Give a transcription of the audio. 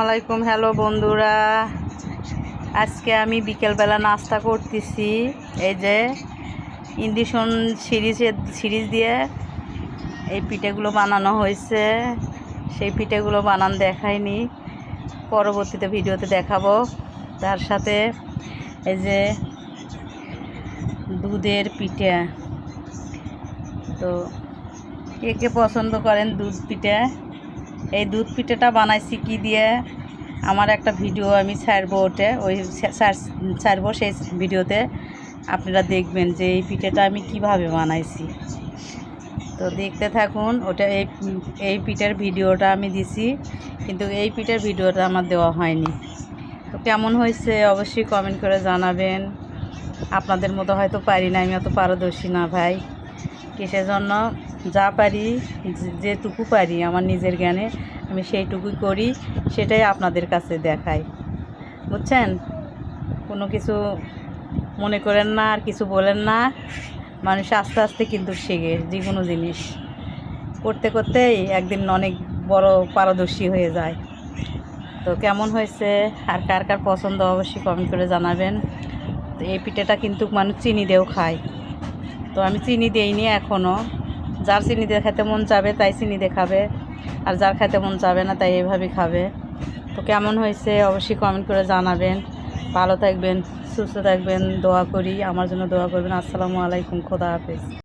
আলাইকুম। হ্যালো বন্ধুরা, আজকে আমি বিকেলবেলা নাস্তা করতেছি। এই যে ইন্ডিশন সিরিজ দিয়ে এই পিঠেগুলো বানানো হয়েছে। সেই পিঠেগুলো বানান দেখাইনি, পরবর্তীতে ভিডিওতে দেখাবো। তার সাথে এই যে দুধের পিঠে, তো কে কে পছন্দ করেন দুধ পিঠে। এই দুধ পিঠেটা বানাইছি কি দিয়ে, আমার একটা ভিডিও আমি ছাড়বো, ওই ছাড়বো। সেই ভিডিওতে আপনারা দেখবেন যে এই পিঠেটা আমি কিভাবে বানাইছি। তো দেখতে থাকুন। এই পিঠের ভিডিওটা আমি দিছি, কিন্তু এই পিঠের ভিডিওটা আমার দেওয়া হয়নি। তো কেমন হয়েছে অবশ্যই কমেন্ট করে জানাবেন। আপনাদের মতো হয়তো পারি না, আমি অত পারদর্শী না ভাই। কিসের জন্য যা পারি, যেটুকু পারি আমার নিজের জ্ঞানে আমি সেইটুকুই করি, সেটাই আপনাদের কাছে দেখাই, বুঝছেন। কোনো কিছু মনে করেন না, আর কিছু বলেন না। মানুষ আস্তে আস্তে কিন্তু শেখে যে কোনো জিনিস করতে করতেই একদিন অনেক বড় পারদর্শী হয়ে যায়। তো কেমন হয়েছে আর কার কার পছন্দ অবশ্যই কমেন্ট করে জানাবেন। তো এই পিঠেটা কিন্তু মানুষ চিনি দিয়েও খায়, তো আমি চিনি দিইনি এখনও। যার চিনি দিয়ে খেতে মন চাবে তাই চিনি দিয়ে খাবে, আর যার খেতে মন চাবে না তাই এইভাবে খাবে। তো কেমন হয়েছে অবশ্যই কমেন্ট করে জানাবেন। ভালো থাকবেন, সুস্থ থাকবেন, দোয়া করি, আমার জন্য দোয়া করবেন। আসসালামু আলাইকুম, খোদা হাফেজ।